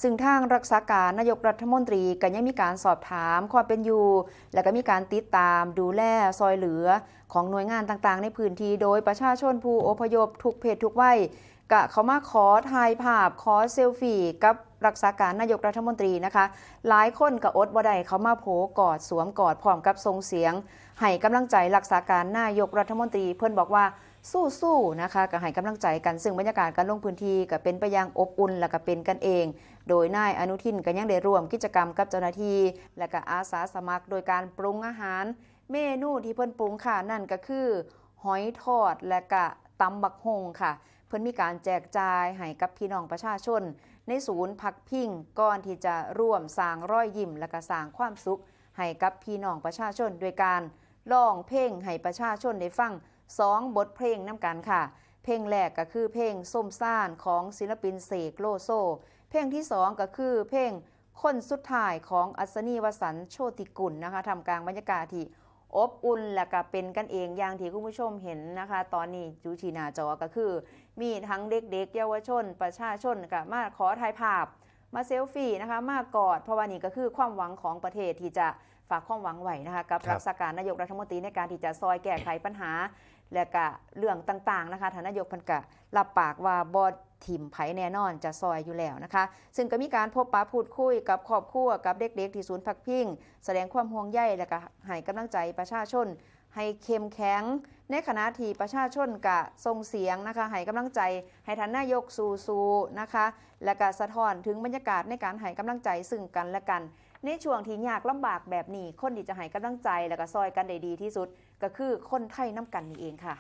ซึ่งทางรักษาการนายกรัฐมนตรีก็ยังมีการสอบถามความเป็นอยู่และก็มีการติดตามดูแลซอยเหลือของหน่วยงานต่างๆในพื้นที่โดยประชาชนผู้อพยพทุกเพศทุกวัยก็เขามาขอถ่ายภาพขอเซลฟี่กับรักษาการนายกรัฐมนตรีนะคะหลายคนก็อดบ่ได้เขามาโผกอดสวมกอดพร้อมกับส่งเสียงให้กำลังใจรักษาการนายกรัฐมนตรีเพิ่นบอกว่าสู้ๆนะคะก็ให้กำลังใจกันซึ่งบรรยากาศการลงพื้นที่ก็เป็นไปอย่างอบอุ่นและก็เป็นกันเองโดยนายอนุทินก็ยังได้ร่วมกิจกรรมกับเจ้าหน้าที่และก็อาสาสมัครโดยการปรุงอาหารเมนูที่เพิ่นปรุงค่ะนั่นก็คือหอยทอดและก็ตำบักฮงค่ะเพิ่นมีการแจกจ่ายให้กับพี่น้องประชาชนในศูนย์พักพิงก่อนที่จะร่วมสร้างรอยยิ้มและก็สร้างความสุขให้กับพี่น้องประชาชนโดยการร้องเพลงให้ประชาชนได้ฟัง2 บทเพลงนำกันค่ะเพลงแรกก็คือเพลงส้มซ่านของศิลปินเสกโลโซเพลงที่2ก็คือเพลงคนสุดท้ายของอัศนีวสันต์โชติกุลนะคะทำกลางบรรยากาศที่อบอุ่นและก็เป็นกันเองอย่างที่คุณผู้ชมเห็นนะคะตอนนี้อยู่ที่หน้าจอก็คือมีทั้งเด็กๆเยาวชนประชาชนก็มาขอถ่ายภาพมาเซลฟี่นะคะมากอดเพราะว่านี่ก็คือความหวังของประเทศที่จะฝากความหวังไว้นะคะกับรักษาการนายกรัฐมนตรีในการที่จะซอยแก้ไขปัญหาและก็เรื่องต่างๆนะคะท่านนายกพันกะรับปากว่าบอดถิ่มไผแน่นอนจะซอยอยู่แล้วนะคะซึ่งก็มีการพบปะพูดคุยกับครอบครัวกับเด็กๆที่ศูนย์พักพิงแสดงความห่วงใยและก็ให้กำลังใจประชาชนให้เข้มแข็งในขณะที่ประชาชนกะส่งเสียงนะคะให้กำลังใจให้ท่านนายกสู้ๆนะคะและก็สะท้อนถึงบรรยากาศในการให้กำลังใจซึ่งกันและกันในช่วงที่ยากลำบากแบบนี้คนที่จะให้กำลังใจและก็ซอยกันได้ดีที่สุดก็คือคนไทยน้ำกันนี่เองค่ะ